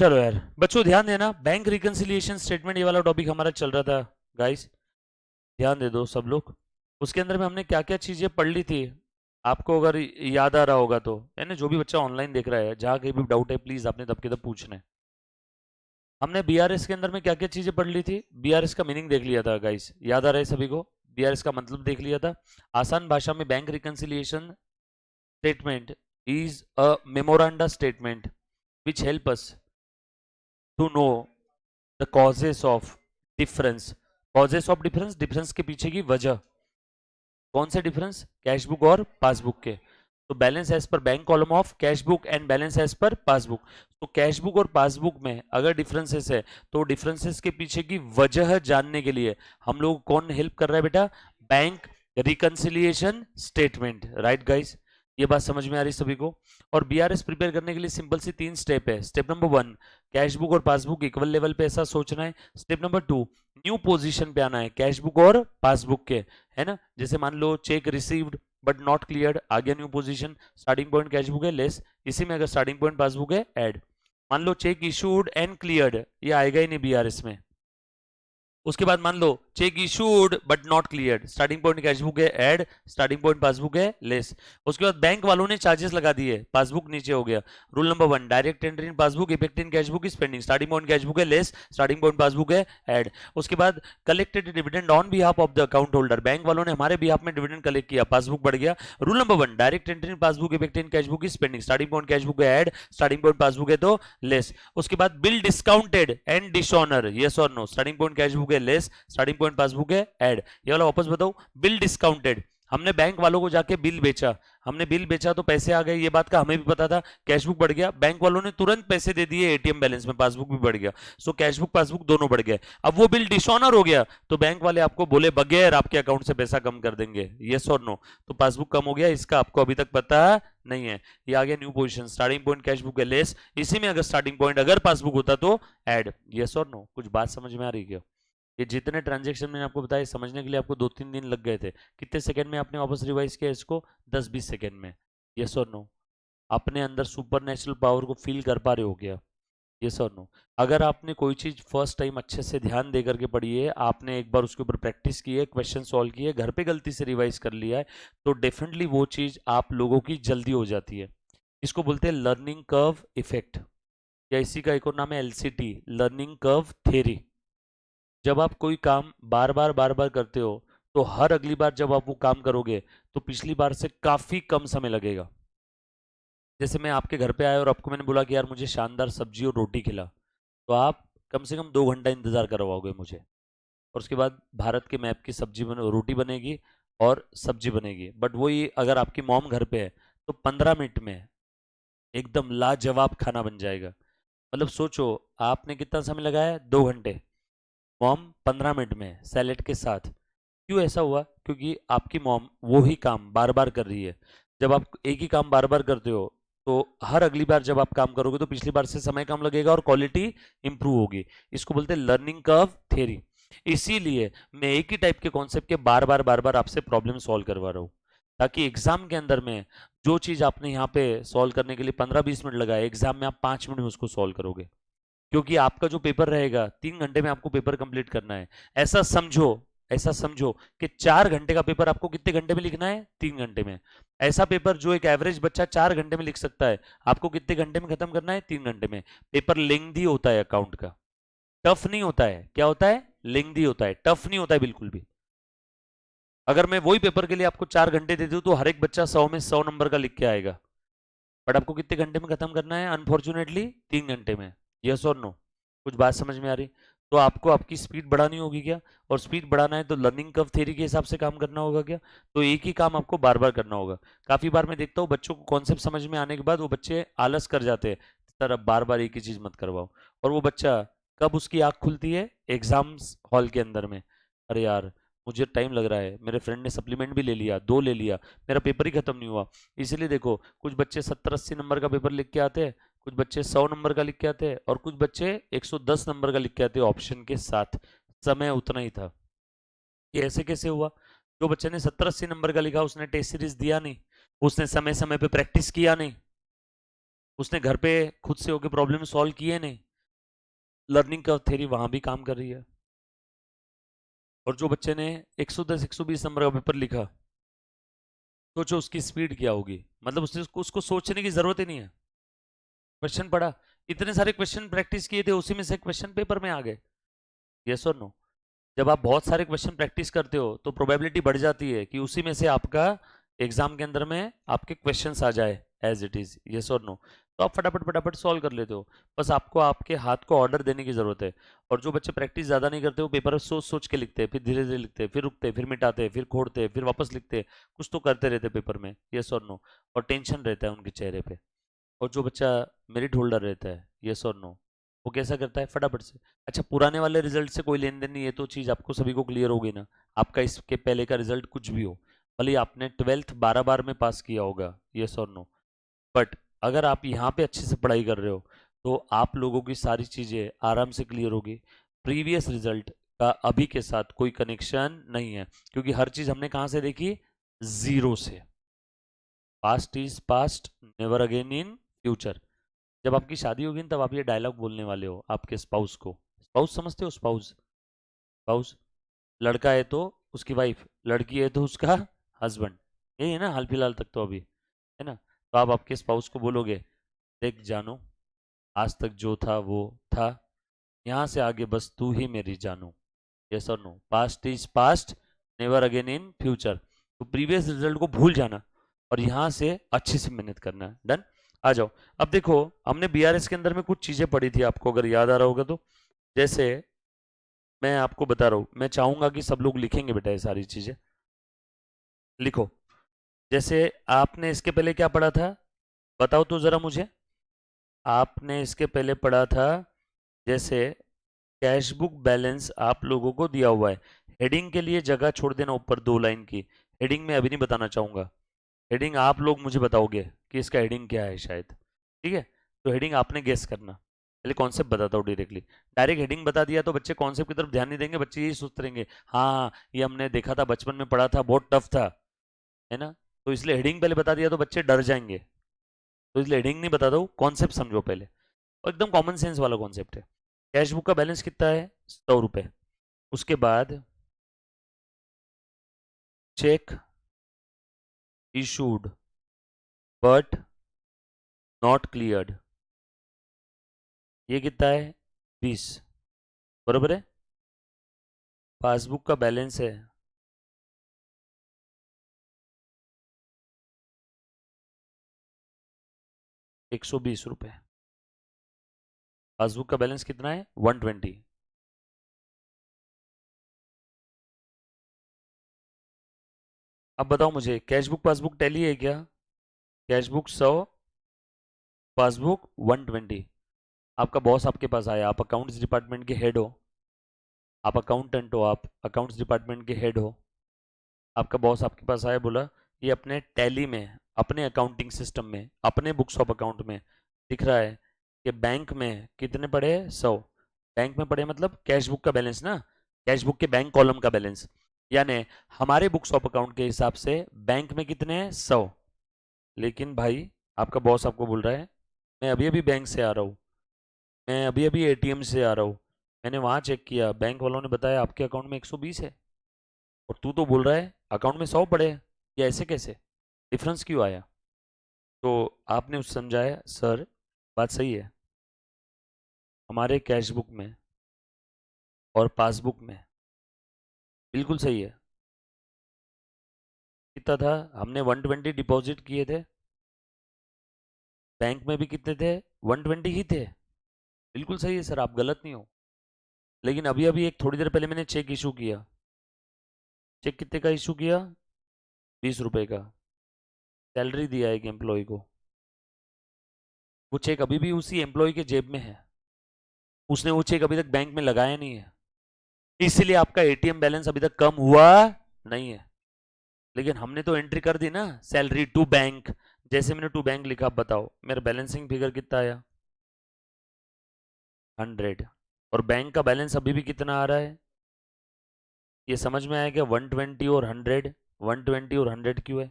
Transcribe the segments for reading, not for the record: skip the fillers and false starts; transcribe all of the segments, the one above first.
चलो यार बच्चों ध्यान देना, बैंक रिकंसिलिएशन स्टेटमेंट ये वाला टॉपिक हमारा चल रहा था गाइस, ध्यान दे दो सब लोग। उसके अंदर में हमने क्या क्या चीजें पढ़ ली थी, आपको अगर याद आ रहा होगा तो, यानी जो भी बच्चा ऑनलाइन देख रहा है जहाँ कहीं भी डाउट है प्लीज आपने तब के तब पूछना है। हमने बीआरएस के अंदर में क्या क्या चीजें पढ़ ली थी, बीआरएस का मीनिंग देख लिया था गाइस, याद आ रहा है सभी को? बीआरएस का मतलब देख लिया था। आसान भाषा में bank reconciliation statement is a memoranda statement which help us to know the causes of difference. Causes of difference, difference के पीछे की वजह। कौन से डिफरेंस? कैश बुक और पासबुक के। तो balance as per bank column of cash book and balance as per passbook. तो कैश बुक और पासबुक में अगर डिफरेंसेस है तो डिफरेंसेस के पीछे की वजह जानने के लिए हम लोग कौन हेल्प कर रहा है बेटा? Bank reconciliation statement. Right guys, ये बात समझ में आ रही सभी को? और बीआरएस प्रिपेयर करने के लिए सिंपल सी 3 स्टेप है। स्टेप नंबर 1, कैश बुक और पासबुक इक्वल लेवल पे ऐसा सोचना है। स्टेप नंबर 2, न्यू पोजीशन पे आना है कैश बुक और पासबुक के, है ना? जैसे मान लो cheque received but not cleared, आ गया new position. Starting point cash book है लेस, इसी में अगर स्टार्टिंग पॉइंट पासबुक है ऐड। मान लो चेक इशूड एंड क्लियर्ड, ये आएगा ही नहीं बीआरएस में। उसके बाद मान लो cheque issued but not cleared, starting point cash book है ऐड, स्टार्टिंग पॉइंट पासबुक है लेस। उसके बाद बैंक वालों ने चार्जेस लगा दिए, पासबुक नीचे हो गया। Rule number 1, direct entry in passbook effect in cash book is pending, starting point cash book है लेस, स्टार्टिंग पॉइंट पासबुक है ऐड। उसके बाद collected dividend on behalf of the account holder, bank वालों ने हमारे बिहाफ में dividend collect किया, passbook बढ़ गया। Rule number 1, direct entry in passbook effect in cash book is pending, starting point cash book है ऐड, स्टार्टिंग पॉइंट पासबुक है तो लेस। उसके बाद bill discounted and dishonour, yes और no, starting point cash book है less, starting point passbook है add. ये वाला वापस बताओ, बिल डिस्काउंटेड, हमने बैंक वालों को जाके बिल बेचा, हमने बिल बेचा तो पैसे आ गए, ये बात का हमें भी पता था। कैश बुक बढ़ गया, बैंक वालों ने तुरंत पैसे दे दिए एटीएम बैलेंस में, पासबुक भी बढ़ गया। सो कैश बुक पासबुक दोनों बढ़ गए। अब वो बिल डिसऑनर हो गया तो बैंक वाले आपको बोले बगैर आपके अकाउंट से पैसा कम कर देंगे, यस और नो। तो पासबुक कम हो गया, इसका आपको अभी तक पता नहीं है। ये आ गया new position, starting point cash book है लेस, इसी में अगर स्टार्टिंग पॉइंट अगर पासबुक होता तो ऐड, यस और नो। कुछ बात समझ में आ रही क्या? ये जितने ट्रांजेक्शन मैंने आपको बताया समझने के लिए आपको 2-3 दिन लग गए थे, कितने सेकंड में आपने वापस रिवाइज किया इसको? 10-20 सेकंड में, यस और नो। अपने अंदर सुपर नेचुरल पावर को फील कर पा रहे हो क्या? यस और नो। अगर आपने कोई चीज फर्स्ट टाइम अच्छे से ध्यान दे करके पढ़ी है, आपने एक बार उसके ऊपर प्रैक्टिस की है, क्वेश्चन सॉल्व किए, घर पे गलती से रिवाइज कर लिया है, तो डेफिनेटली वो चीज आप लोगों की जल्दी हो जाती है। इसको बोलते हैं लर्निंग कर्व इफेक्ट, या इसी का एक और नाम है एलसीटी, लर्निंग कर्व थ्योरी। जब आप कोई काम बार बार करते हो तो हर अगली बार जब आप वो काम करोगे तो पिछली बार से काफी कम समय लगेगा। जैसे मैं आपके घर पे आया और आपको मैंने बोला कि यार मुझे शानदार सब्जी और रोटी खिला, तो आप कम से कम 2 घंटा इंतजार करवाओगे मुझे, और उसके बाद भारत के मैप की सब्जी रोटी बनेगी और सब्जी बनेगी। बट वही अगर आपकी मॉम घर पे है तो 15 मिनट में एकदम लाजवाब खाना बन जाएगा। मतलब सोचो, आपने कितना समय लगाया? 2 घंटे, मॉम 15 मिनट में सैलेड के साथ। क्यों ऐसा हुआ? क्योंकि आपकी मॉम वो ही काम बार बार कर रही है। जब आप एक ही काम बार बार करते हो तो हर अगली बार जब आप काम करोगे तो पिछली बार से समय कम लगेगा और क्वालिटी इंप्रूव होगी। इसको बोलते हैं लर्निंग कर्व थ्योरी। इसीलिए मैं एक ही टाइप के कॉन्सेप्ट के बार बार आपसे प्रॉब्लम सॉल्व करवा रहा हूं, ताकि एग्जाम के अंदर में जो चीज आपने यहाँ पे सॉल्व करने के लिए 15-20 मिनट लगाए, एग्जाम में आप 5 मिनट में उसको सॉल्व करोगे। क्योंकि आपका जो पेपर रहेगा 3 घंटे में आपको पेपर कंप्लीट करना है। ऐसा समझो, ऐसा समझो कि 4 घंटे का पेपर आपको कितने घंटे में लिखना है? 3 घंटे में। ऐसा पेपर जो एक एवरेज बच्चा 4 घंटे में लिख सकता है, आपको कितने घंटे में खत्म करना है? 3 घंटे में। पेपर लेंथी होता है अकाउंट का, टफ नहीं होता है। क्या होता है? लेंथी होता है, टफ नहीं होता है बिल्कुल भी। अगर मैं वही पेपर के लिए आपको 4 घंटे दे दूं तो हर एक बच्चा 100 में 100 नंबर का लिख के आएगा, बट आपको कितने घंटे में खत्म करना है? अनफॉर्चुनेटली 3 घंटे में। यस और नो? कुछ बात समझ में आ रही? तो आपको आपकी स्पीड बढ़ानी होगी क्या? और स्पीड बढ़ाना है तो लर्निंग कर्व थ्योरी के हिसाब से काम करना होगा क्या? तो एक ही काम आपको बार बार करना होगा। काफी बार मैं देखता हूँ बच्चों को कॉन्सेप्ट समझ में आने के बाद वो बच्चे आलस कर जाते हैं, सर अब बार बार एक ही चीज मत करवाओ। और वो बच्चा कब उसकी आंख खुलती है? एग्जाम्स हॉल के अंदर में। अरे यार मुझे टाइम लग रहा है, मेरे फ्रेंड ने सप्लीमेंट भी ले लिया, 2 ले लिया, मेरा पेपर ही खत्म नहीं हुआ। इसीलिए देखो कुछ बच्चे 70-80 नंबर का पेपर लिख के आते हैं, कुछ बच्चे 100 नंबर का लिख के आते हैं, और कुछ बच्चे 110 नंबर का लिख के आते हैं ऑप्शन के साथ। समय उतना ही था। ये ऐसे कैसे हुआ? जो बच्चे ने 70-80 नंबर का लिखा उसने टेस्ट सीरीज दिया नहीं, उसने समय समय पे प्रैक्टिस किया नहीं, उसने घर पे खुद से होकर प्रॉब्लम सॉल्व किए नहीं, लर्निंग का थ्योरी वहां भी काम कर रही है। और जो बच्चे ने 110 120 नंबर का पेपर लिखा, सोचो उसकी स्पीड क्या होगी। मतलब उसको सोचने की जरूरत ही नहीं है, क्वेश्चन पढ़ा, इतने सारे क्वेश्चन प्रैक्टिस किए थे, उसी में से क्वेश्चन पेपर में आ गए। यस और नो? जब आप बहुत सारे क्वेश्चन प्रैक्टिस करते हो तो प्रोबेबिलिटी बढ़ जाती है कि उसी में से आपका एग्जाम के अंदर में आपके क्वेश्चंस आ जाए एज इट इज। यस और नो? तो आप फटाफट फटाफट सॉल्व कर लेते हो। बस आपको आपके हाथ को ऑर्डर देने की जरूरत है। और जो बच्चे प्रैक्टिस ज्यादा नहीं करते, वो पेपर सोच सोच के लिखते हैं, फिर धीरे धीरे लिखते हैं, फिर रुकते, फिर मिटाते, फिर खोड़ते, फिर वापस लिखते, कुछ तो करते रहते पेपर में। यस और नो? और टेंशन रहता है उनके चेहरे पे। और जो बच्चा मेरिट होल्डर रहता है, यस और नो, वो कैसा करता है? फटाफट से। अच्छा, पुराने वाले रिजल्ट से कोई लेन देन नहीं है, तो चीज़ आपको सभी को क्लियर होगी ना। आपका इसके पहले का रिजल्ट कुछ भी हो, भले ही आपने 12th 12 बार में पास किया होगा, यस और नो, बट अगर आप यहाँ पे अच्छे से पढ़ाई कर रहे हो तो आप लोगों की सारी चीज़ें आराम से क्लियर होगी। प्रीवियस रिजल्ट का अभी के साथ कोई कनेक्शन नहीं है, क्योंकि हर चीज़ हमने कहाँ से देखी? जीरो से। Past is past, never again in future. जब आपकी शादी होगी ना, तब आप ये डायलॉग बोलने वाले हो आपके स्पाउस को। स्पाउस समझते हो? स्पाउस, स्पाउस, लड़का है तो उसकी वाइफ, लड़की है तो उसका हस्बैंड। यही है ना हाल फिलहाल तक तो अभी, है ना? तो आप आपके स्पाउस को बोलोगे, देख जानो, आज तक जो था वो था, यहाँ से आगे बस तू ही मेरी जानो। यस और no? Past is past, never again in future. तो प्रीवियस रिजल्ट को भूल जाना और यहाँ से अच्छे से मेहनत करना है। डन? आ जाओ। अब देखो, हमने बीआरएस के अंदर में कुछ चीजें पढ़ी थी, आपको अगर याद आ रहा होगा तो। जैसे मैं आपको बता रहा हूँ, मैं चाहूंगा कि सब लोग लिखेंगे बेटा, ये सारी चीजें लिखो। जैसे आपने इसके पहले क्या पढ़ा था, बताओ तो जरा मुझे। आपने इसके पहले पढ़ा था, जैसे कैश बुक बैलेंस आप लोगों को दिया हुआ है। हेडिंग के लिए जगह छोड़ देना ऊपर 2 लाइन की। हेडिंग में अभी नहीं बताना चाहूंगा, हेडिंग आप लोग मुझे बताओगे कि इसका हेडिंग क्या है शायद। ठीक है? तो हेडिंग आपने गेस करना। पहले कॉन्सेप्ट बताता हूँ डायरेक्टली। डायरेक्ट हेडिंग बता दिया तो बच्चे कॉन्सेप्ट की तरफ ध्यान नहीं देंगे, बच्चे यही सोचते रहेंगे, हाँ हाँ, ये हमने देखा था, बचपन में पढ़ा था, बहुत टफ था, है ना? तो इसलिए हेडिंग पहले बता दिया तो बच्चे डर जाएंगे। तो इसलिए हेडिंग नहीं बताता हूँ, कॉन्सेप्ट समझो पहले। और एकदम कॉमन सेंस वाला कॉन्सेप्ट है। कैश बुक का बैलेंस कितना है? 100 रुपये। उसके बाद check issued but not cleared, ये कितना है? 20। बरोबर है? पासबुक का बैलेंस है 120 रुपये। पासबुक का बैलेंस कितना है? 120। अब बताओ मुझे, कैश बुक पासबुक टैली है क्या? Cash book 100, passbook 120। आपका बॉस आपके पास आया, आप अकाउंट्स डिपार्टमेंट के हेड हो, आप अकाउंटेंट हो, आप अकाउंट्स डिपार्टमेंट के हेड हो। आपका बॉस आपके पास आया, बोला ये अपने टैली में, अपने अकाउंटिंग सिस्टम में, अपने बुक्स ऑफ अकाउंट में दिख रहा है कि बैंक में कितने पड़े? 100। बैंक में पड़े मतलब कैश बुक का बैलेंस ना, कैश बुक के बैंक कॉलम का बैलेंस। यानी हमारे बुक्स ऑफ अकाउंट के हिसाब से बैंक में कितने हैं? 100। लेकिन भाई, आपका बॉस आपको बोल रहा है, मैं अभी अभी बैंक से आ रहा हूँ, मैं अभी अभी एटीएम से आ रहा हूँ, मैंने वहाँ चेक किया, बैंक वालों ने बताया आपके अकाउंट में 120 है, और तू तो बोल रहा है अकाउंट में 100 पड़े हैं। ये ऐसे कैसे? डिफरेंस क्यों आया? तो आपने उस समझाया, सर बात सही है, हमारे कैश बुक में और पासबुक में बिल्कुल सही है। कितना था? हमने 120 डिपॉजिट किए थे, बैंक में भी कितने थे? 120 ही थे। बिल्कुल सही है सर, आप गलत नहीं हो। लेकिन अभी अभी एक थोड़ी देर पहले मैंने चेक इशू किया, चेक कितने का इशू किया? 20 रुपए का। सैलरी दिया एक एम्प्लॉय को, वो चेक अभी भी उसी एम्प्लॉय के जेब में है, उसने वो चेक अभी तक बैंक में लगाया नहीं है। इसीलिए आपका एटीएम बैलेंस अभी तक कम हुआ नहीं है। लेकिन हमने तो एंट्री कर दी ना, सैलरी टू बैंक। जैसे मैंने टू बैंक लिखा, बताओ मेरा बैलेंसिंग फिगर कितना आया? 100। और बैंक का बैलेंस अभी भी कितना आ रहा है? ये समझ में आया क्या? 120 और 100। 120 और 100 क्यों है?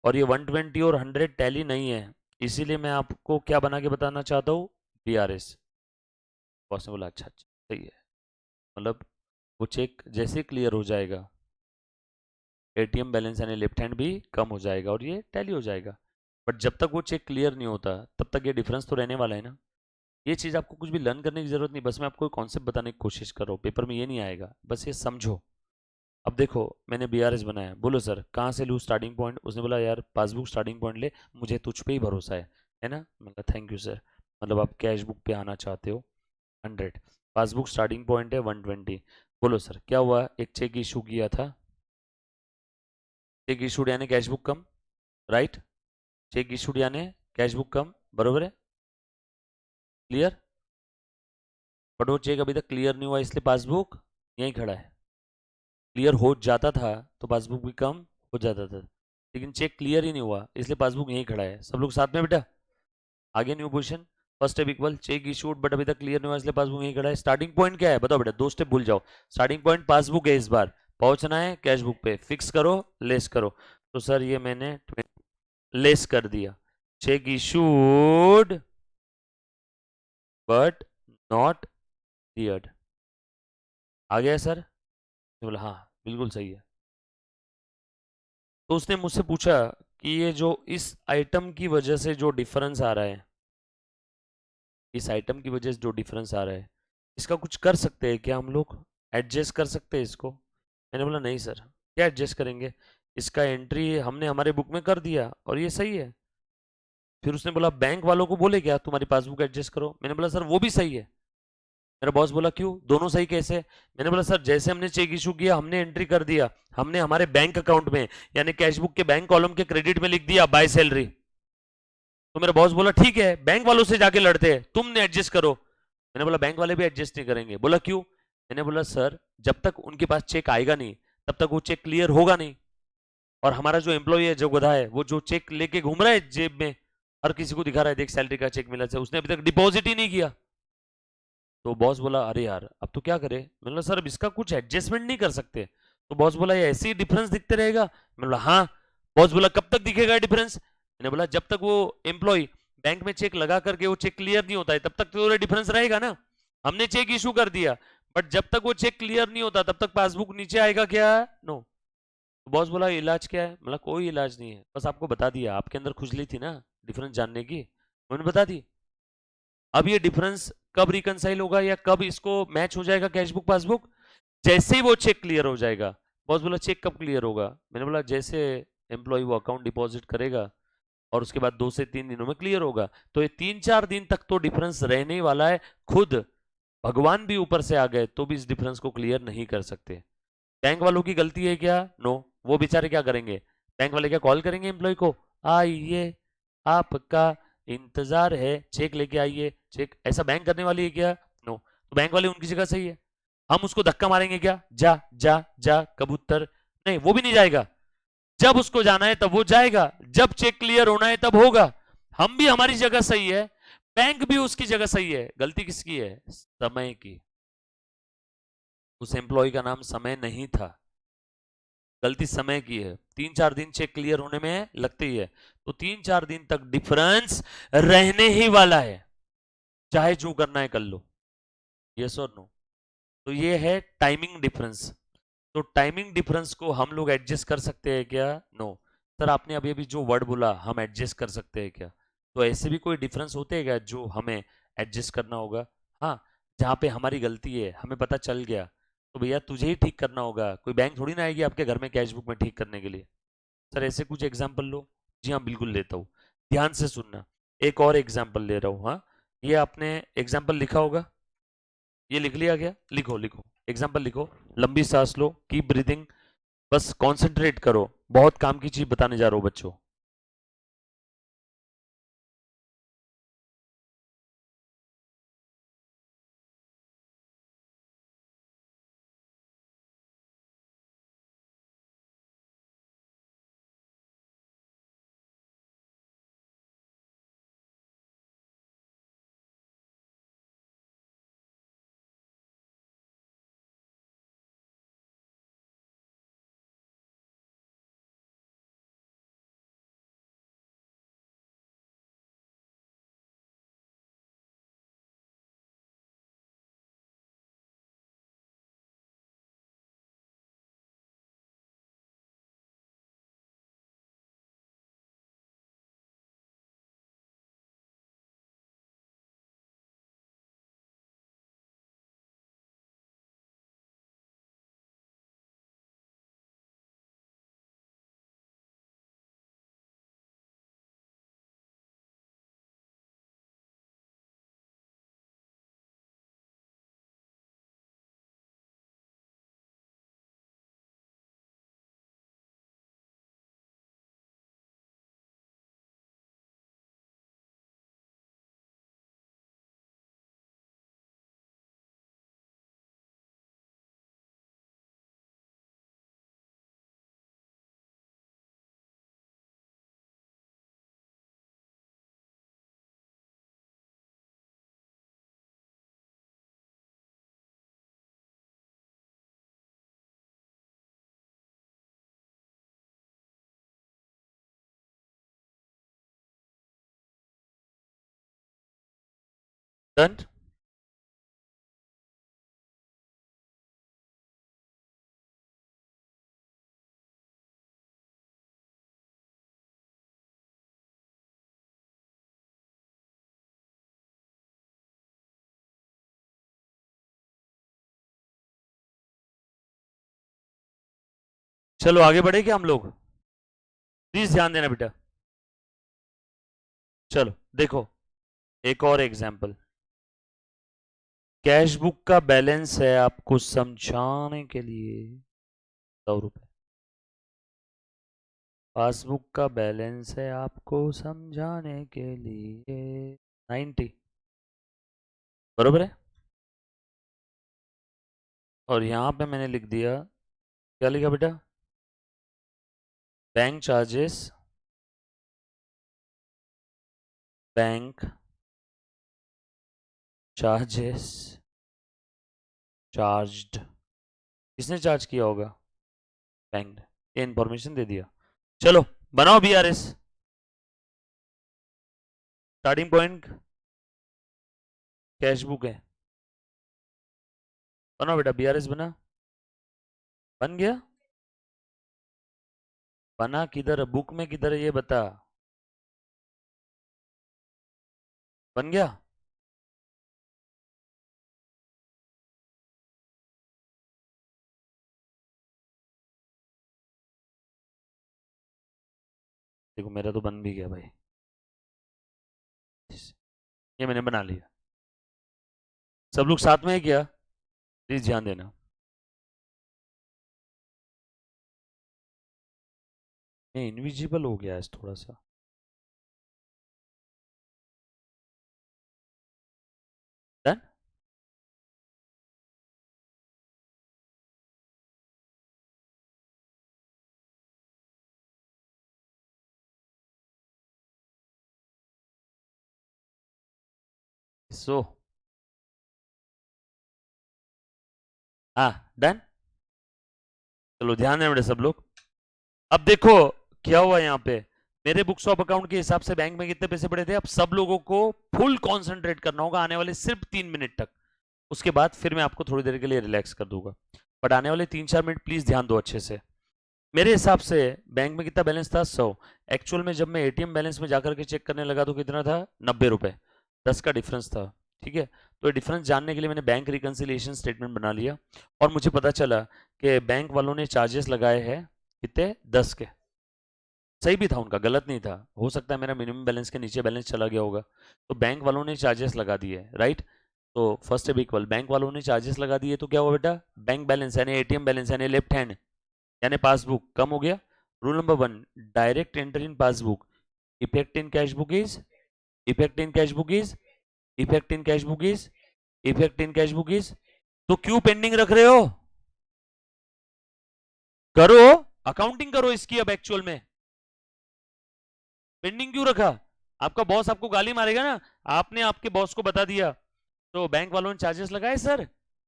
और ये 120 और 100 टैली नहीं है, इसीलिए मैं आपको क्या बना के बताना चाहता हूँ? बीआरएस। बॉस ने बोला अच्छा अच्छा सही है, मतलब वो चेक जैसे क्लियर हो जाएगा, एटीएम बैलेंस यानी लेफ्ट हैंड भी कम हो जाएगा और ये टैली हो जाएगा। बट जब तक वो चेक क्लियर नहीं होता तब तक ये डिफरेंस तो रहने वाला है ना। ये चीज़ आपको कुछ भी लर्न करने की जरूरत नहीं, बस मैं आपको कॉन्सेप्ट बताने की कोशिश कर रहा हूँ, पेपर में ये नहीं आएगा, बस ये समझो। अब देखो मैंने बीआरएस बनाया, बोलो सर कहाँ से लूँ स्टार्टिंग पॉइंट, उसने बोला यार पासबुक स्टार्टिंग पॉइंट ले, मुझे तुझ पे ही भरोसा है ना। मैंने कहा थैंक यू सर, मतलब आप कैश बुक पे आना चाहते हो 100, पासबुक स्टार्टिंग पॉइंट है 120। बोलो सर क्या हुआ, एक चेक इशू किया था, चेक इशूड यानी कैश बुक कम, राइट, चेक इशूड यानी कैश बुक कम, बरोबर है, क्लियर। बट वो चेक अभी तक क्लियर नहीं हुआ इसलिए पासबुक यहीं खड़ा है, क्लियर हो जाता था तो पासबुक भी कम हो जाता था, लेकिन चेक क्लियर ही नहीं हुआ इसलिए पासबुक यहीं खड़ा है। सब लोग साथ में बेटा, आगे new position, first step equal check issued but अभी तक क्लियर नहीं हुआ इसलिए पासबुक यहीं खड़ा है। स्टार्टिंग पॉइंट क्या है बताओ बेटा, दो स्टेप भूल जाओ, स्टार्टिंग पॉइंट पासबुक है, इस बार पहुंचना है कैश बुक पे, फिक्स करो लेस करो। तो सर ये मैंने लेस कर दिया, cheque issued but not cleared, आ गया सर। मैं बोला हाँ बिल्कुल सही है। तो उसने मुझसे पूछा कि ये जो इस आइटम की वजह से जो डिफरेंस आ रहा है, इस आइटम की वजह से जो डिफरेंस आ रहा है, इसका कुछ कर सकते हैं क्या हम लोग, एडजस्ट कर सकते हैं इसको। मैंने बोला नहीं सर, क्या एडजस्ट करेंगे, इसका एंट्री हमने हमारे बुक में कर दिया और ये सही है। फिर उसने बोला बैंक वालों को बोले क्या तुम्हारी पासबुक एडजस्ट करो, मैंने बोला सर वो भी सही है। मेरा बॉस बोला क्यों, दोनों सही कैसे। मैंने बोला सर जैसे हमने चेक इशू किया हमने एंट्री कर दिया, हमने हमारे बैंक अकाउंट में यानी कैश बुक के बैंक कॉलम के क्रेडिट में लिख दिया बाय सैलरी। तो मेरा बॉस बोला ठीक है बैंक वालों से जाके लड़ते हैं, तुमने एडजस्ट करो। मैंने बोला बैंक वाले भी एडजस्ट नहीं करेंगे, बोला क्यों। मैंने बोला सर जब तक उनके पास चेक आएगा नहीं तब तक वो चेक क्लियर होगा नहीं, और हमारा जो एम्प्लॉय है जो गधा है वो जो चेक लेके घूम रहा है जेब में, हर किसी को दिखा रहा है देख सैलरी का चेक मिला है, उसने अभी तक डिपॉजिट ही नहीं किया। तो बॉस बोला अरे यार अब तो क्या करे। मैंने बोला सर अब इसका कुछ एडजस्टमेंट नहीं कर सकते। तो बॉस बोला ये ऐसे ही डिफरेंस दिखते रहेगा। मैंने बोला हाँ। बॉस बोला कब तक दिखेगा डिफरेंस। मैंने बोला जब तक वो एम्प्लॉय बैंक में चेक लगा करके वो चेक क्लियर नहीं होता है तब तक तो डिफरेंस रहेगा ना। हमने चेक इशू कर दिया बट जब तक वो चेक क्लियर नहीं होता तब तक पासबुक नीचे आएगा क्या, नो। तो बॉस बोला इलाज क्या है, मतलब कोई इलाज नहीं है, बस आपको बता दिया, आपके अंदर खुजली थी ना डिफरेंस जानने की, मैंने बता दी। अब ये डिफरेंस कब रिकनसाइल होगा या कब इसको मैच हो जाएगा कैशबुक पासबुक, जैसे ही वो चेक क्लियर हो जाएगा। बॉस बोला चेक कब क्लियर होगा, मैंने बोला जैसे एम्प्लॉय वो अकाउंट डिपॉजिट करेगा और उसके बाद 2 से 3 दिनों में क्लियर होगा। तो ये 3-4 दिन तक तो डिफरेंस रहने ही वाला है, खुद भगवान भी ऊपर से आ गए तो भी इस डिफरेंस को क्लियर नहीं कर सकते। बैंक वालों की गलती है क्या, नो। वो बेचारे क्या करेंगे, बैंक वाले क्या कॉल करेंगे एम्प्लॉय को, आइए आपका इंतजार है चेक लेके आइए चेक, ऐसा बैंक करने वाली है क्या, नो। तो बैंक वाले उनकी जगह सही है, हम उसको धक्का मारेंगे क्या, जा जा जा कबूतर, नहीं वो भी नहीं जाएगा। जब उसको जाना है तब वो जाएगा, जब चेक क्लियर होना है तब होगा। हम भी हमारी जगह सही है, बैंक भी उसकी जगह सही है, गलती किसकी है, समय की। उस एम्प्लॉय का नाम समय नहीं था, गलती समय की है। 3-4 दिन चेक क्लियर होने में लगते ही है, तो 3-4 दिन तक डिफरेंस रहने ही वाला है, चाहे जो करना है कर लो, यस और नो। तो ये है टाइमिंग डिफरेंस। तो टाइमिंग डिफरेंस को हम लोग एडजस्ट कर सकते हैं क्या, नो। सर आपने अभी अभी जो वर्ड बोला हम एडजस्ट कर सकते हैं क्या, तो ऐसे भी कोई डिफरेंस होते हैं क्या जो हमें एडजस्ट करना होगा। हाँ, जहाँ पे हमारी गलती है हमें पता चल गया तो भैया तुझे ही ठीक करना होगा, कोई बैंक थोड़ी ना आएगी आपके घर में कैश बुक में ठीक करने के लिए। सर ऐसे कुछ एग्जाम्पल लो, जी हाँ बिल्कुल लेता हूँ, ध्यान से सुनना। एक और एग्जाम्पल ले रहा हूँ, हाँ ये आपने एग्जाम्पल लिखा होगा, ये लिख लिया गया, लिखो लिखो एग्जाम्पल लिखो। लंबी सांस लो, कीप ब्रीथिंग, बस कंसंट्रेट करो, बहुत काम की चीज बताने जा रहा हूँ बच्चों। डन। चलो आगे बढ़े क्या हम लोग? प्लीज ध्यान देना बेटा। चलो देखो, एक और एग्जाम्पल। कैश बुक का बैलेंस है आपको समझाने के लिए 100 रुपए। पासबुक का बैलेंस है आपको समझाने के लिए 90। बरोबर है। और यहां पे मैंने लिख दिया, क्या लिखा बेटा? Bank charges, bank charges charged. किसने चार्ज किया होगा? बैंक ने। ये इंफॉर्मेशन दे दिया। चलो बनाओ BRS. Starting point cash book है। बनाओ बेटा, बीआरएस बना। बन गया? बना किधर, बुक में किधर है ये बता। बन गया? देखो मेरा तो बन भी गया भाई, ये मैंने बना लिया। सब लोग साथ में है क्या? प्लीज ध्यान देना। ये इनविजिबल हो गया है थोड़ा सा। डन। सो हाँ डन। चलो ध्यान देना बेटा सब लोग। अब देखो क्या हुआ यहाँ पे। मेरे बुक्स ऑफ अकाउंट के हिसाब से बैंक में कितने पैसे पड़े थे। अब सब लोगों को फुल कंसंट्रेट करना होगा आने वाले सिर्फ 3 मिनट तक। उसके बाद फिर मैं आपको थोड़ी देर के लिए रिलैक्स कर दूंगा। बट आने वाले 3-4 मिनट प्लीज ध्यान दो अच्छे से। मेरे हिसाब से बैंक में कितना बैलेंस था? 100। एक्चुअल में जब मैं एटीएम बैलेंस में जाकर के चेक करने लगा तो कितना था? 90 रुपए। 10 का डिफरेंस था। ठीक है। तो ये डिफरेंस जानने के लिए मैंने बैंक रिकंसिलिएशन स्टेटमेंट बना लिया। और मुझे पता चला कि बैंक वालों ने चार्जेस लगाए हैं कितने? 10 के। सही भी था उनका, गलत नहीं था। हो सकता है मेरा मिनिमम बैलेंस के नीचे बैलेंस चला गया होगा। तो बैंक वालों ने चार्जेस लगा दिए, राइट। तो फर्स्ट अब इक्वल, बैंक वालों ने चार्जेस लगा दिए तो क्या हुआ बेटा? बैंक बैलेंस यानी एटीएम बैलेंस यानी लेफ्ट हैंड यानी पासबुक कम हो गया। Rule number 1, direct enter in passbook, effect in cash book is, effect in cash book is, effect in cash book is, effect in cash book is. तो क्यों pending रख रहे हो? करो, अकाउंटिंग करो इसकी। अब एक्चुअल में पेंडिंग क्यों रखा? आपका बॉस आपको गाली मारेगा ना। आपने आपके बॉस को बता दिया तो बैंक वालों ने चार्जेस लगाए सर,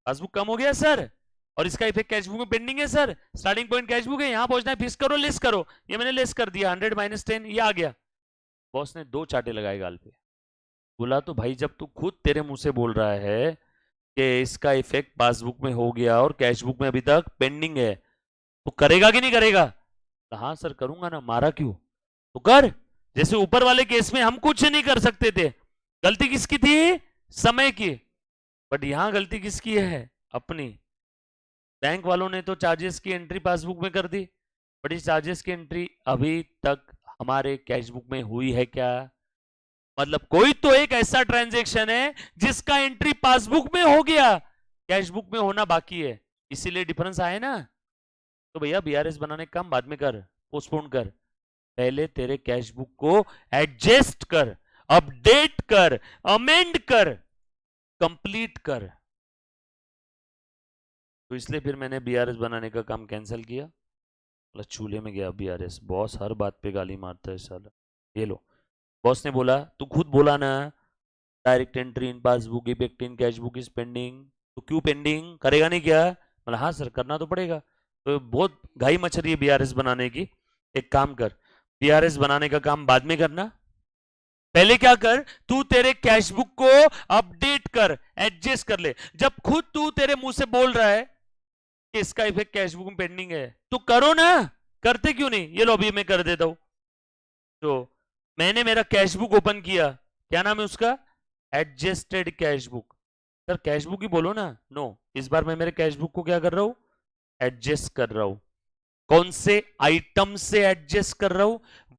पासबुक कम हो गया सर, और इसका इफेक्ट कैशबुक में पेंडिंग है सर। स्टार्टिंग पॉइंट कैशबुक है, यहां पहुंचना है, फिक्स करो, लेस करो। ये मैंने लेस कर दिया, 100 - 10 ये आ गया। बॉस ने 2 चाटे लगाए गाल पे। बोला तो भाई जब तू खुद तेरे मुंह से बोल रहा है कि इसका इफेक्ट पासबुक में हो गया और कैशबुक में अभी तक पेंडिंग है, तो करेगा कि नहीं करेगा? तो हाँ सर करूंगा ना, मारा क्यों? तो कर। जैसे ऊपर वाले केस में हम कुछ नहीं कर सकते थे, गलती किसकी थी? समय की। बट यहां गलती किसकी है? अपनी। बैंक वालों ने तो चार्जेस की एंट्री पासबुक में कर दी, बट इस चार्जेस की एंट्री अभी तक हमारे कैशबुक में हुई है क्या? मतलब कोई तो एक ऐसा ट्रांजैक्शन है जिसका एंट्री पासबुक में हो गया, कैशबुक में होना बाकी है, इसीलिए डिफरेंस आए ना। तो भैया बीआरएस बनाने का काम बाद में कर, पोस्टपोन कर। पहले तेरे कैशबुक को एडजस्ट कर, अपडेट कर, अमेंड कर, कंप्लीट कर। तो इसलिए फिर मैंने बीआरएस बनाने का काम कैंसिल किया। मतलब चूल्हे में गया बीआरएस। बॉस हर बात पे गाली मारता है साला। ये लो, बॉस ने बोला, तू खुद बोला ना, direct entry in passbook, effect in cash book is pending. तो क्यों पेंडिंग, करेगा नहीं क्या? मतलब हाँ सर करना तो पड़ेगा। तो बहुत घाई मच रही है बीआरएस बनाने की। एक काम कर, बीआरएस बनाने का काम बाद में करना। पहले क्या कर, तू तेरे कैशबुक को अपडेट कर, एडजस्ट कर ले। जब खुद तू तेरे मुंह से बोल रहा है कि इसका इफेक्ट कैश बुक में पेंडिंग है, तो करो ना, करते क्यों नहीं? ये लो अभी मैं कर देता हूं। तो मैंने मेरा कैश बुक ओपन किया, क्या नाम है उसका? Adjusted cash book. Sir cash book ही बोलो ना। नो, इस बार मैं मेरे कैश बुक को क्या कर रहा हूं? एडजस्ट कर रहा हूं। कौन से आइटम से एडजस्ट कर रहा हूं?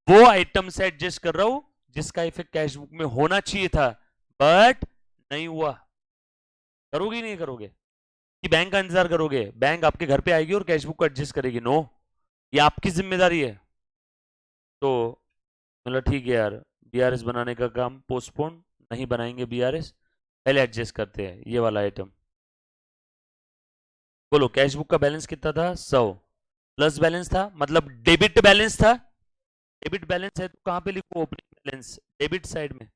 वो आइटम से एडजस्ट कर रहा हूं जिसका इफेक्ट कैश बुक में होना चाहिए था, बट नहीं हुआ। करोगे नहीं करोगे? कि बैंक का इंतजार करोगे? बैंक आपके घर पे आएगी और कैश बुक को एडजस्ट करेगी? नो, ये आपकी जिम्मेदारी है। तो मतलब ठीक है यार, बीआरएस बनाने का काम पोस्टपोन, नहीं बनाएंगे बीआरएस, पहले एडजस्ट करते हैं ये वाला आइटम। बोलो कैश बुक का बैलेंस कितना था? 100 प्लस बैलेंस था, मतलब डेबिट बैलेंस था। डेबिट बैलेंस है तो कहां पे लिखो? ओपनिंग बैलेंस, डेबिट साइड में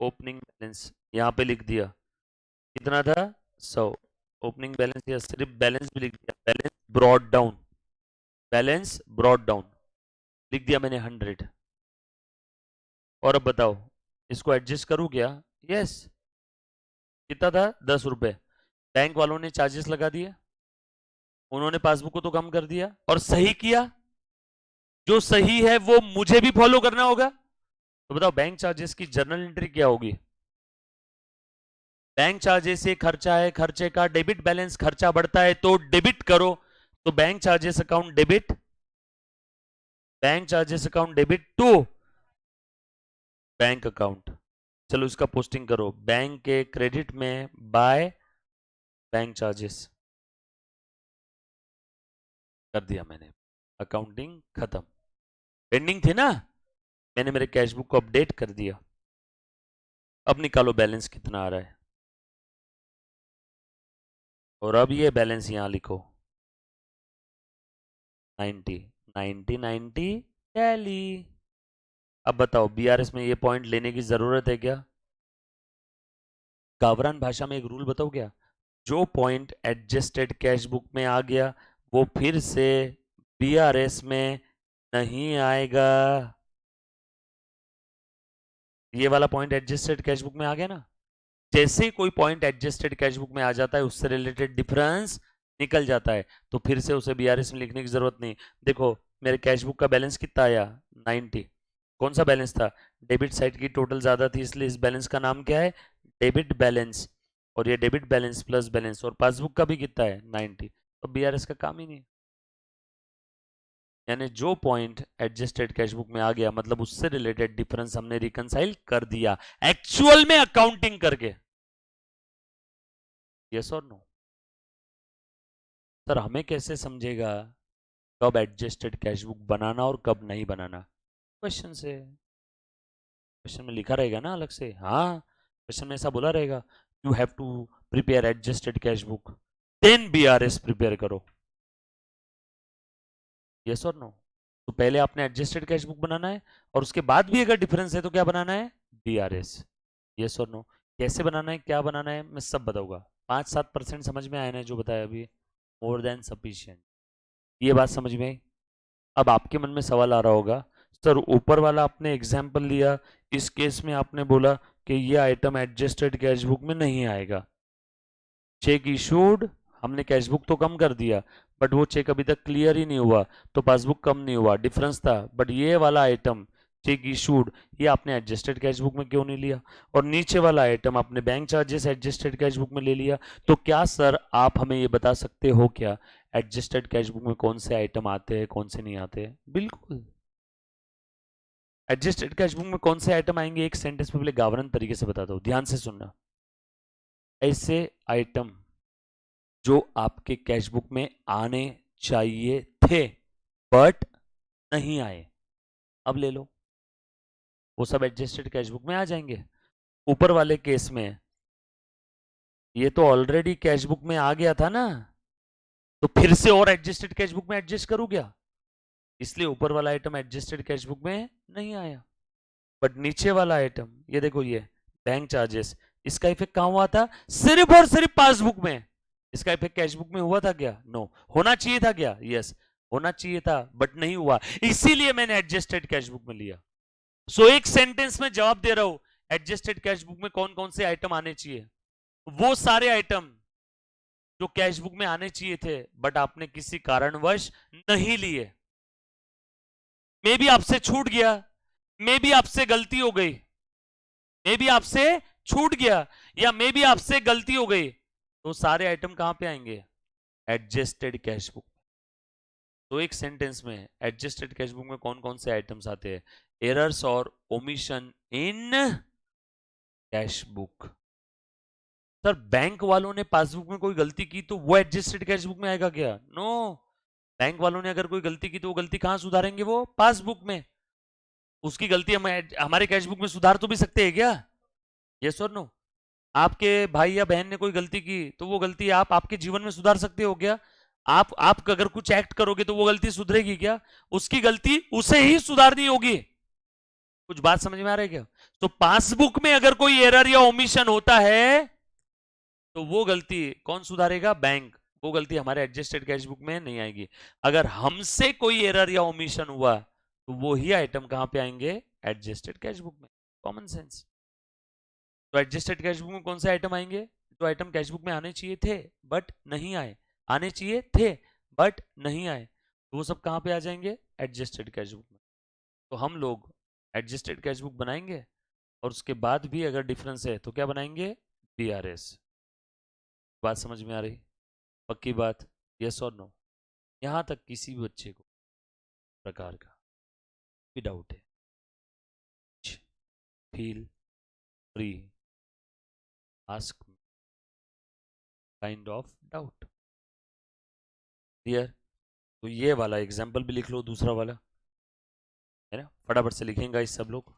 ओपनिंग बैलेंस यहां पे लिख दिया। कितना था? 100 ओपनिंग बैलेंस, या सिर्फ बैलेंस भी लिख दिया? Balance brought down, balance brought down लिख दिया मैंने 100। और अब बताओ इसको एडजस्ट करूं क्या? यस। कितना था? 10 रुपए। बैंक वालों ने चार्जेस लगा दिए, उन्होंने पासबुक को तो कम कर दिया और सही किया। जो सही है वो मुझे भी फॉलो करना होगा। तो बताओ बैंक चार्जेस की जर्नल एंट्री क्या होगी? बैंक चार्जेस से खर्चा है, खर्चे का डेबिट बैलेंस, खर्चा बढ़ता है तो डेबिट करो। तो bank charges account debit, bank charges account debit to bank account. चलो इसका पोस्टिंग करो, बैंक के क्रेडिट में बाय बैंक चार्जेस। कर दिया मैंने, अकाउंटिंग खत्म। पेंडिंग थी ना, मैंने मेरे कैश बुक को अपडेट कर दिया। अब निकालो बैलेंस कितना आ रहा है, और अब ये बैलेंस यहां लिखो 90 90 90 टैली। अब बताओ बीआरएस में ये पॉइंट लेने की जरूरत है क्या? गावरान भाषा में एक रूल बताओ क्या? जो पॉइंट एडजस्टेड कैश बुक में आ गया वो फिर से बीआरएस में नहीं आएगा। ये वाला पॉइंट एडजस्टेड कैश बुक में आ गया ना, जैसे ही कोई पॉइंट एडजस्टेड कैश बुक में आ जाता है उससे रिलेटेड डिफरेंस निकल जाता है, तो फिर से उसे बीआरएस में लिखने की जरूरत नहीं। देखो मेरे कैश बुक का बैलेंस कितना आया? 90। कौन सा बैलेंस था? डेबिट साइड की टोटल ज्यादा थी, इसलिए इस बैलेंस का नाम क्या है? Debit balance. और ये डेबिट बैलेंस प्लस बैलेंस, और पासबुक का भी कितना है? 90। तो बीआरएस का काम ही नहीं। यानी जो पॉइंट एडजस्टेड कैश बुक में आ गया मतलब उससे रिलेटेड डिफरेंस हमने रिकंसाइल कर दिया एक्चुअल में अकाउंटिंग करके। यस और नो? सर हमें कैसे समझेगा कब एडजस्टेड कैश बुक बनाना और कब नहीं बनाना? क्वेश्चन से, क्वेश्चन में लिखा रहेगा ना अलग से। हाँ, क्वेश्चन में ऐसा बोला रहेगा, you have to prepare adjusted cash book then BRS prepare करो। यस और नो? तो पहले आपने एडजस्टेड कैश बुक बनाना है और उसके बाद भी अगर डिफरेंस है तो क्या बनाना है? बीआरएस। यस और नो? कैसे बनाना है, क्या बनाना है, मैं सब बताऊंगा। 5-7% समझ में आया ना जो बताया अभी? More than sufficient. ये बात समझ में आई? अब आपके मन में सवाल आ रहा होगा, सर ऊपर वाला आपने एग्जाम्पल लिया, इस केस में आपने बोला कि ये आइटम एडजस्टेड कैश बुक में नहीं आएगा। चेक इशूड, हमने कैश बुक तो कम कर दिया बट वो चेक अभी तक क्लियर ही नहीं हुआ, तो पासबुक कम नहीं हुआ, डिफरेंस था। बट ये वाला आइटम चेक इशूड, ये आपने एडजस्टेड कैश बुक में क्यों नहीं लिया? और नीचे वाला आइटम आपने bank charges adjusted cash book में ले लिया। तो क्या सर आप हमें ये बता सकते हो क्या एडजस्टेड कैश बुक में कौन से आइटम आते हैं कौन से नहीं आते? बिल्कुल। एडजस्टेड कैश बुक में कौन से आइटम आएंगे, एक सेंटेंस में पहले गावरन तरीके से बताता हूं, ध्यान से सुनना। ऐसे आइटम जो आपके कैश बुक में आने चाहिए थे बट नहीं आए, अब ले लो, वो सब एडजस्टेड कैश बुक में आ जाएंगे। ऊपर वाले केस में ये तो ऑलरेडी कैश बुक में आ गया था ना, तो फिर से और एडजस्टेड कैश बुक में एडजस्ट करूं क्या? इसलिए ऊपर वाला आइटम एडजस्टेड कैश बुक में नहीं आया। बट नीचे वाला आइटम ये देखो, ये बैंक चार्जेस, इसका इफेक्ट कहां हुआ था? सिर्फ और सिर्फ पासबुक में। इसका इफेक्ट कैश बुक में हुआ था क्या? नो। होना चाहिए था क्या? यस, होना चाहिए था बट नहीं हुआ, इसीलिए मैंने एडजस्टेड कैश बुक में लिया। सो एक सेंटेंस में जवाब दे रहा हूं, एडजस्टेड कैश बुक में कौन कौन से आइटम आने चाहिए। वो सारे आइटम जो कैश बुक में आने चाहिए थे बट आपने किसी कारणवश नहीं लिए, मे बी आपसे छूट गया, मे बी आपसे गलती हो गई, मे बी आपसे छूट गया, या मे बी आपसे गलती हो गई, तो सारे आइटम कहां पे आएंगे? Adjusted cash book. तो एक सेंटेंस में एडजस्टेड कैश बुक में कौन कौन से आइटम्स आते हैं? एरर्स और ओमिशन इन कैश बुक। सर बैंक वालों ने पासबुक में कोई गलती की तो वो एडजस्टेड कैश बुक में आएगा क्या? नो। बैंक वालों ने अगर कोई गलती की तो वो गलती कहां सुधारेंगे? वो पासबुक में। उसकी गलती हम हमारे कैश बुक में सुधार तो भी सकते हैं क्या? यस और नो? आपके भाई या बहन ने कोई गलती की तो वो गलती आप आपके जीवन में सुधार सकते हो क्या? आप अगर कुछ एक्ट करोगे तो वो गलती सुधरेगी क्या? उसकी गलती उसे ही सुधारनी होगी। कुछ बात समझ में आ रही है क्या? तो पासबुक में अगर कोई एरर या ओमिशन होता है तो वो गलती कौन सुधारेगा? बैंक। वो गलती हमारे एडजस्टेड कैश बुक में नहीं आएगी। अगर हमसे कोई एरर या ओमिशन हुआ तो वो ही आइटम कहां पे आएंगे? एडजस्टेड कैश बुक में। Common sense. तो एडजस्टेड कैश बुक में कौन से आइटम आएंगे? जो आइटम कैश बुक में आने चाहिए थे बट नहीं आए, आने चाहिए थे बट नहीं आए, तो वो सब कहां पे आ जाएंगे? एडजस्टेड कैश बुक में। तो हम लोग एडजस्टेड कैश बुक बनाएंगे और उसके बाद भी अगर डिफरेंस है तो क्या बनाएंगे? DRS। बात समझ में आ रही? पक्की बात? यस और नो? यहां तक किसी भी बच्चे को प्रकार का भी डाउट है, feel free, ask kind of doubt. Clear? तो ये वाला एग्जाम्पल भी लिख लो, दूसरा वाला है ना, फटाफट से लिखेंगे इस सब लोग।